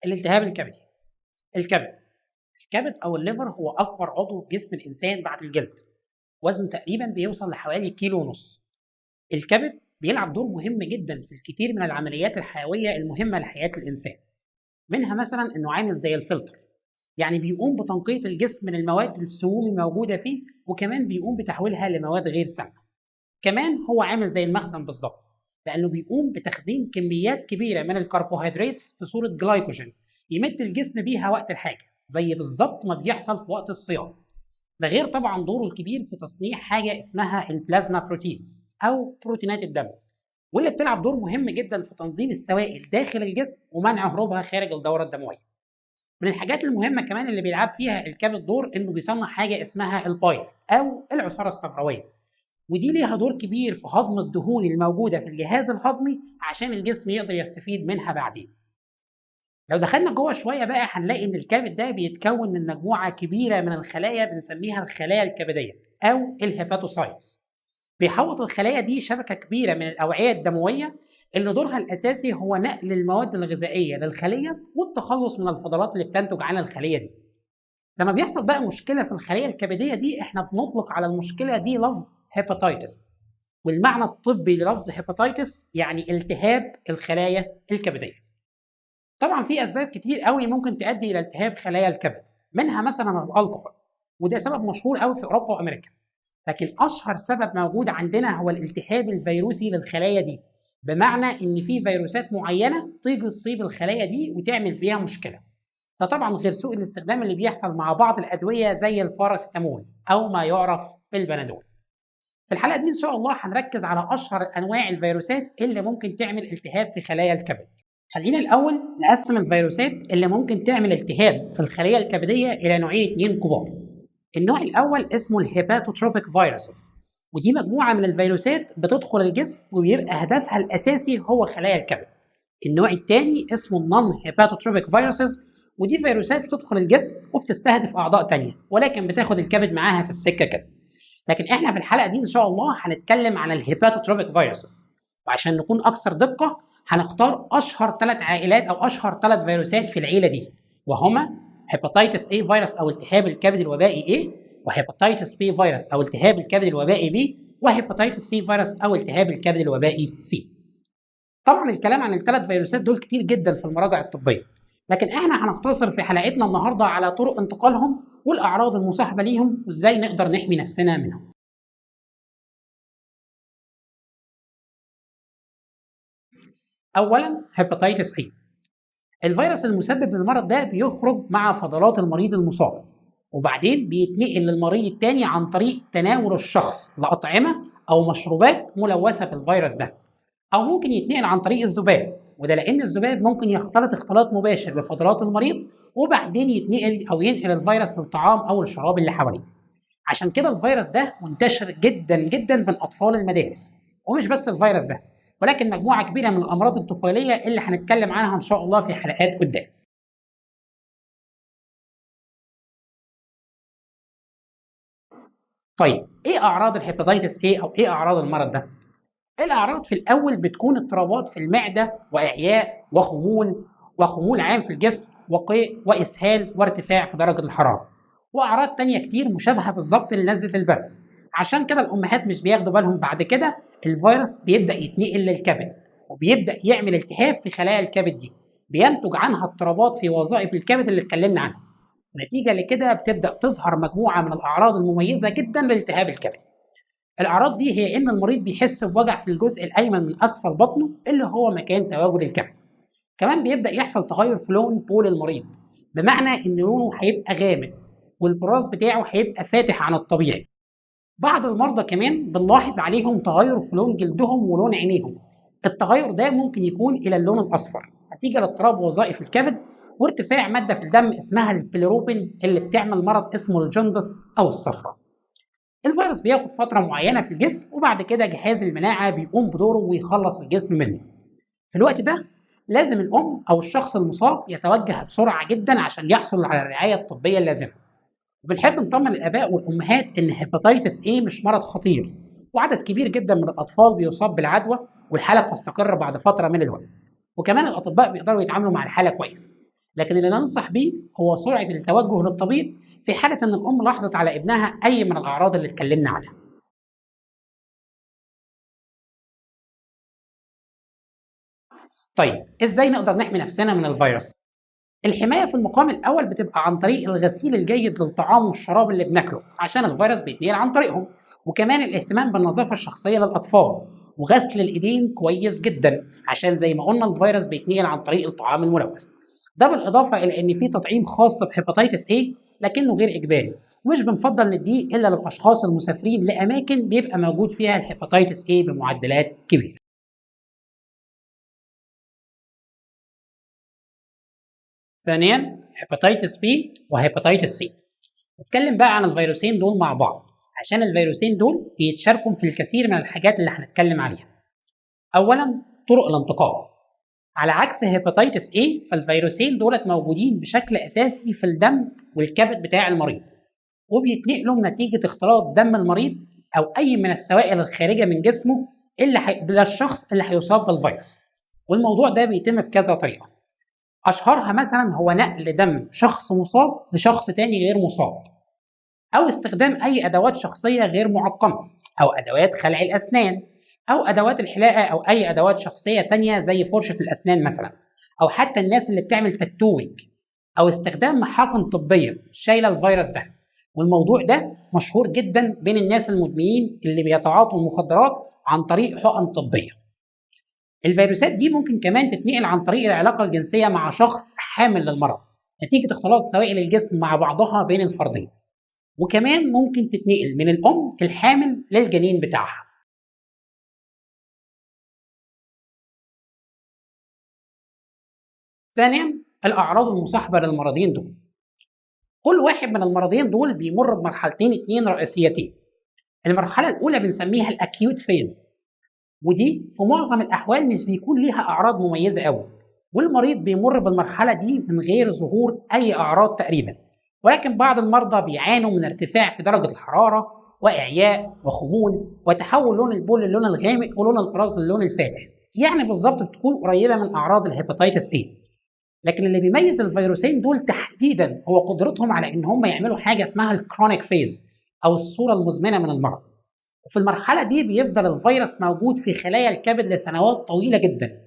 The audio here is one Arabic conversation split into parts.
الالتهاب الكبدي. الكبد الكبد او الليفر هو اكبر عضو في جسم الانسان بعد الجلد. وزنه تقريبا بيوصل لحوالي كيلو ونص. الكبد بيلعب دور مهم جدا في الكثير من العمليات الحيويه المهمه لحياه الانسان. منها مثلا انه عامل زي الفلتر، يعني بيقوم بتنقيه الجسم من المواد السموم الموجوده فيه، وكمان بيقوم بتحويلها لمواد غير سامه. كمان هو عامل زي المخزن بالظبط، لانه بيقوم بتخزين كميات كبيره من الكربوهيدرات في صوره جلايكوجين يمد الجسم بيها وقت الحاجه، زي بالظبط ما بيحصل في وقت الصيام. ده غير طبعا دوره الكبير في تصنيع حاجه اسمها البلازما بروتينز او بروتينات الدم، واللي بتلعب دور مهم جدا في تنظيم السوائل داخل الجسم ومنع هروبها خارج الدوره الدمويه. من الحاجات المهمه كمان اللي بيلعب فيها الكبد دور انه بيصنع حاجه اسمها البايل او العصاره الصفراويه، ودي ليها دور كبير في هضم الدهون الموجوده في الجهاز الهضمي عشان الجسم يقدر يستفيد منها بعدين. لو دخلنا جوه شويه بقى هنلاقي ان الكبد ده بيتكون من مجموعه كبيره من الخلايا بنسميها الخلايا الكبديه او الهيباتوسايتس. بيحوط الخلايا دي شبكه كبيره من الاوعيه الدمويه اللي دورها الاساسي هو نقل المواد الغذائيه للخليه والتخلص من الفضلات اللي بتنتج عن الخليه دي. لما بيحصل بقى مشكله في الخليه الكبديه دي احنا بنطلق على المشكله دي لفظ هيباتيتس، والمعنى الطبي للفظ هيباتيتس يعني التهاب الخلايا الكبديه. طبعا في اسباب كتير قوي ممكن تؤدي الى التهاب خلايا الكبد، منها مثلا الكحول، وده سبب مشهور قوي في اوروبا وامريكا. لكن اشهر سبب موجود عندنا هو الالتهاب الفيروسي للخلايا دي، بمعنى ان في فيروسات معينه تيجي تصيب الخلايا دي وتعمل فيها مشكله. ده طبعا غير سوء الاستخدام اللي بيحصل مع بعض الادويه زي الباراسيتامول او ما يعرف بالبنادول. في الحلقه دي ان شاء الله هنركز على اشهر انواع الفيروسات اللي ممكن تعمل التهاب في خلايا الكبد. خلينا الاول نقسم الفيروسات اللي ممكن تعمل التهاب في الخليه الكبديه الى نوعين اتنين كبار. النوع الاول اسمه الهيباتوتروبيك فيروسز، ودي مجموعه من الفيروسات بتدخل الجسم وبيبقى هدفها الاساسي هو خلايا الكبد. النوع الثاني اسمه النون هيباتوتروبيك فيروسز، ودي فيروسات بتدخل الجسم وبتستهدف اعضاء تانية ولكن بتاخد الكبد معاها في السكه كده. لكن احنا في الحلقه دي ان شاء الله هنتكلم عن الهيباتوتروبيك فيروسز، وعشان نكون اكثر دقه هنختار اشهر 3 عائلات او اشهر 3 فيروسات في العيله دي، وهما هيباتيتس A فيروس او التهاب الكبد الوبائي A، وهيباتيتس B فيروس او التهاب الكبد الوبائي B، وهيباتيتس C فيروس او التهاب الكبد الوبائي C. طبعا الكلام عن ال3 فيروسات دول كتير جدا في المراجع الطبيه، لكن احنا هنقتصر في حلقتنا النهارده على طرق انتقالهم والاعراض المصاحبه ليهم وازاي نقدر نحمي نفسنا منهم. اولا هيباتيتس A. الفيروس المسبب للمرض ده بيخرج مع فضلات المريض المصاب، وبعدين بيتنقل للمريض التاني عن طريق تناول الشخص لأطعمة أو مشروبات ملوثة بالفيروس ده، أو ممكن يتنقل عن طريق الذباب، وده لأن الذباب ممكن يختلط اختلاط مباشر بفضلات المريض وبعدين يتنقل أو ينقل الفيروس للطعام أو الشراب اللي حواليه. عشان كده الفيروس ده منتشر جدا جدا بين أطفال المدارس، ومش بس الفيروس ده ولكن مجموعة كبيرة من الأمراض الطفيلية اللي هنتكلم عنها إن شاء الله في حلقات قدام. طيب إيه أعراض الهيباتيتس A أو إيه أعراض المرض ده؟ الأعراض في الأول بتكون اضطرابات في المعدة وإعياء وخمول عام في الجسم وقيء وإسهال وارتفاع في درجة الحرارة، وأعراض تانية كتير مشابهة بالظبط لنزلة البرد. عشان كده الأمهات مش بياخدوا بالهم بعد كده الفيروس بيبدأ يتنقل للكبد وبيبدأ يعمل التهاب في خلايا الكبد دي، بينتج عنها اضطرابات في وظائف الكبد اللي اتكلمنا عنها. نتيجة لكده بتبدأ تظهر مجموعة من الأعراض المميزة جدا لالتهاب الكبد. الأعراض دي هي إن المريض بيحس بوجع في الجزء الأيمن من أسفل بطنه اللي هو مكان تواجد الكبد. كمان بيبدأ يحصل تغير في لون بول المريض، بمعنى إن لونه هيبقى غامق والبراز بتاعه هيبقى فاتح عن الطبيعي. بعض المرضى كمان بنلاحظ عليهم تغير في لون جلدهم ولون عينيهم. التغير ده ممكن يكون إلى اللون الأصفر نتيجة لاضطراب وظائف الكبد وارتفاع مادة في الدم اسمها البيليروبين اللي بتعمل مرض اسمه الجندس أو الصفرة. الفيروس بياخد فترة معينة في الجسم وبعد كده جهاز المناعة بيقوم بدوره ويخلص الجسم منه. في الوقت ده لازم الأم أو الشخص المصاب يتوجه بسرعة جدا عشان يحصل على الرعاية الطبية اللازمة. وبنحب نطمن الآباء والأمهات إن هيباتيتس A مش مرض خطير، وعدد كبير جدا من الأطفال بيصاب بالعدوى والحالة بتستقر بعد فترة من الوقت، وكمان الأطباء بيقدروا يتعاملوا مع الحالة كويس. لكن اللي ننصح بيه هو سرعة التوجه للطبيب في حالة إن الأم لاحظت على ابنها أي من الأعراض اللي اتكلمنا عنها. طيب إزاي نقدر نحمي نفسنا من الفيروس؟ الحماية في المقام الأول بتبقى عن طريق الغسيل الجيد للطعام والشراب اللي بناكله عشان الفيروس بيتنقل عن طريقهم، وكمان الاهتمام بالنظافة الشخصية للأطفال وغسل الإيدين كويس جدا عشان زي ما قلنا الفيروس بيتنقل عن طريق الطعام الملوث. ده بالإضافة إلى إن في تطعيم خاص بهيباتيتس A لكنه غير إجباري، ومش بنفضل نديه إلا للأشخاص المسافرين لأماكن بيبقى موجود فيها الهيباتيتس A بمعدلات كبيرة. ثانيا هيباتيتس بي وهيباتيتس سي. نتكلم بقى عن الفيروسين دول مع بعض عشان الفيروسين دول بيتشاركوا في الكثير من الحاجات اللي هنتكلم عليها. اولا طرق الانتقال. على عكس هيباتيتس A فالفيروسين دولت موجودين بشكل اساسي في الدم والكبد بتاع المريض، وبيتنقلوا نتيجه اختلاط دم المريض او اي من السوائل الخارجه من جسمه للشخص اللي هيصاب بالفيروس. والموضوع ده بيتم بكذا طريقه، اشهرها مثلا هو نقل دم شخص مصاب لشخص تاني غير مصاب، او استخدام اي ادوات شخصيه غير معقمه، او ادوات خلع الاسنان، او ادوات الحلاقه، او اي ادوات شخصيه تانية زي فرشه الاسنان مثلا، او حتى الناس اللي بتعمل تاتوينج، او استخدام محاقن طبيه شايله الفيروس ده. والموضوع ده مشهور جدا بين الناس المدمنين اللي بيتعاطوا المخدرات عن طريق حقن طبيه. الفيروسات دي ممكن كمان تتنقل عن طريق العلاقة الجنسية مع شخص حامل للمرض نتيجة اختلاط سوائل الجسم مع بعضها بين الفردين، وكمان ممكن تتنقل من الأم الحامل للجنين بتاعها. ثانيا الأعراض المصاحبة للمرضين دول. كل واحد من المرضين دول بيمر بمرحلتين اتنين رئيسيتين. المرحلة الأولى بنسميها الأكيوت فيز، ودي في معظم الأحوال مش بيكون ليها أعراض مميزة قوي، والمريض بيمر بالمرحلة دي من غير ظهور أي أعراض تقريبا، ولكن بعض المرضى بيعانوا من ارتفاع في درجة الحرارة وإعياء وخمول وتحول لون البول للون الغامق ولون البراز للون الفاتح، يعني بالظبط بتكون قريبة من أعراض الهيباتيتس A. لكن اللي بيميز الفيروسين دول تحديدا هو قدرتهم على إن هم يعملوا حاجة اسمها الكرونيك فيز أو الصورة المزمنة من المرض. وفي المرحلة دي بيفضل الفيروس موجود في خلايا الكبد لسنوات طويلة جدا،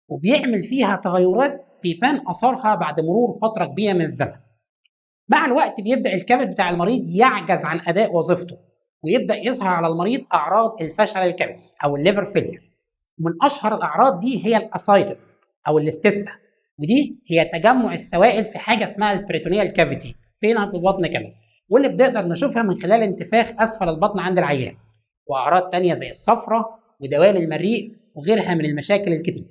وبيعمل فيها تغيرات بيبان أثرها بعد مرور فترة كبيرة من الزمن. مع الوقت بيبدأ الكبد بتاع المريض يعجز عن أداء وظيفته، ويبدأ يظهر على المريض أعراض الفشل الكبدي أو الليفر فيلير. ومن أشهر الأعراض دي هي الأسايتس أو الاستسقاء، ودي هي تجمع السوائل في حاجة اسمها البريتونيال كافيتي فينا في البطن كمان، واللي بنقدر نشوفها من خلال انتفاخ أسفل البطن عند العيان، وأعراض تانية زي الصفرة ودوال المريء وغيرها من المشاكل الكتير.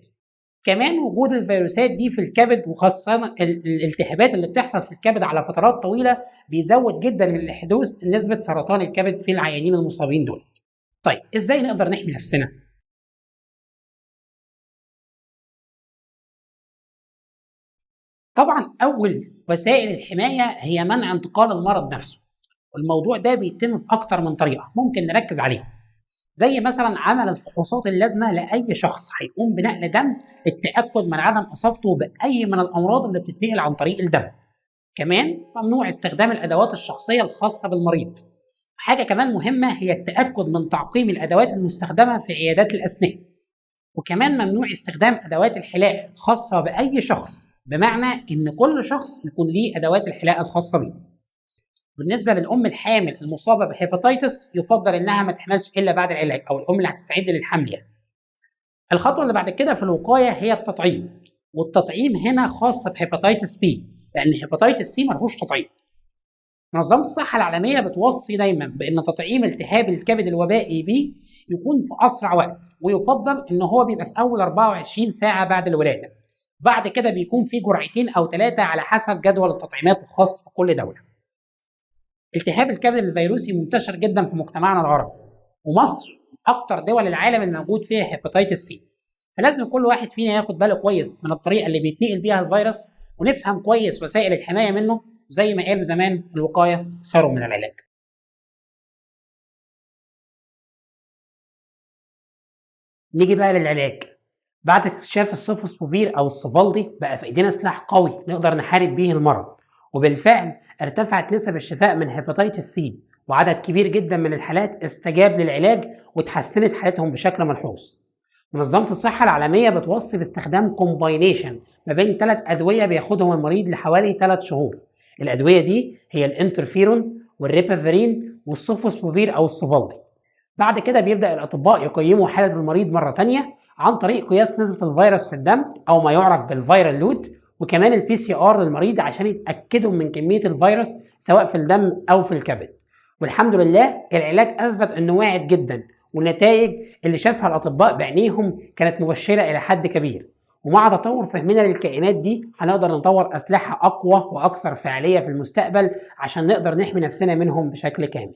كمان وجود الفيروسات دي في الكبد وخاصة الالتهابات اللي بتحصل في الكبد على فترات طويلة بيزود جدا من حدوث نسبة سرطان الكبد في العيانين المصابين دول. طيب ازاي نقدر نحمي نفسنا؟ طبعا أول وسائل الحماية هي منع انتقال المرض نفسه، والموضوع ده بيتم بأكتر من طريقة ممكن نركز عليها، زي مثلا عمل الفحوصات اللازمه لاي شخص هيقوم بنقل دم للتاكد من عدم اصابته باي من الامراض اللي بتتنقل عن طريق الدم. كمان ممنوع استخدام الادوات الشخصيه الخاصه بالمريض. حاجه كمان مهمه هي التاكد من تعقيم الادوات المستخدمه في عيادات الاسنان. وكمان ممنوع استخدام ادوات الحلاقه الخاصه باي شخص، بمعنى ان كل شخص يكون ليه ادوات الحلاقه الخاصه بيه. بالنسبه للام الحامل المصابه بهيباتيتس يفضل انها ما تحملش الا بعد العلاج، او الام اللي هتستعد للحمل يعني. الخطوه اللي بعد كده في الوقايه هي التطعيم، والتطعيم هنا خاص بهيباتيتس بي، لان هيباتيتس سي ملهوش تطعيم. منظمه الصحه العالميه بتوصي دايما بان تطعيم التهاب الكبد الوبائي بي يكون في اسرع وقت، ويفضل ان هو بيبقى في اول 24 ساعه بعد الولاده. بعد كده بيكون في جرعتين او 3 على حسب جدول التطعيمات الخاص بكل دوله. التهاب الكبد الفيروسي منتشر جدا في مجتمعنا العربي، ومصر اكتر دول العالم الموجود فيها هيباتيتس سي، فلازم كل واحد فينا ياخد باله كويس من الطريقه اللي بيتنقل بيها الفيروس، ونفهم كويس وسائل الحمايه منه، زي ما قال زمان الوقايه خير من العلاج. نيجي بقى للعلاج. بعد اكتشاف السوفوسبوفير او الصفالدي بقى في ايدينا سلاح قوي نقدر نحارب بيه المرض، وبالفعل ارتفعت نسب الشفاء من هيباتيتس سي، وعدد كبير جدا من الحالات استجاب للعلاج وتحسنت حالتهم بشكل ملحوظ. منظمة الصحة العالمية بتوصي باستخدام كومباينيشن ما بين 3 أدوية بياخدهم المريض لحوالي 3 شهور. الأدوية دي هي الانترفيرون والريبافيرين والسوفوسبوفير أو الصفالدي. بعد كده بيبدأ الأطباء يقيموا حالة المريض مرة تانية عن طريق قياس نسبة الفيروس في الدم أو ما يعرف بالفيرال لود، وكمان البي سي ار للمريض عشان يتأكدوا من كمية الفيروس سواء في الدم أو في الكبد. والحمد لله العلاج أثبت إنه واعد جدا، والنتائج اللي شافها الأطباء بعينيهم كانت مبشرة إلى حد كبير. ومع تطور فهمنا للكائنات دي هنقدر نطور أسلحة أقوى وأكثر فعالية في المستقبل عشان نقدر نحمي نفسنا منهم بشكل كامل.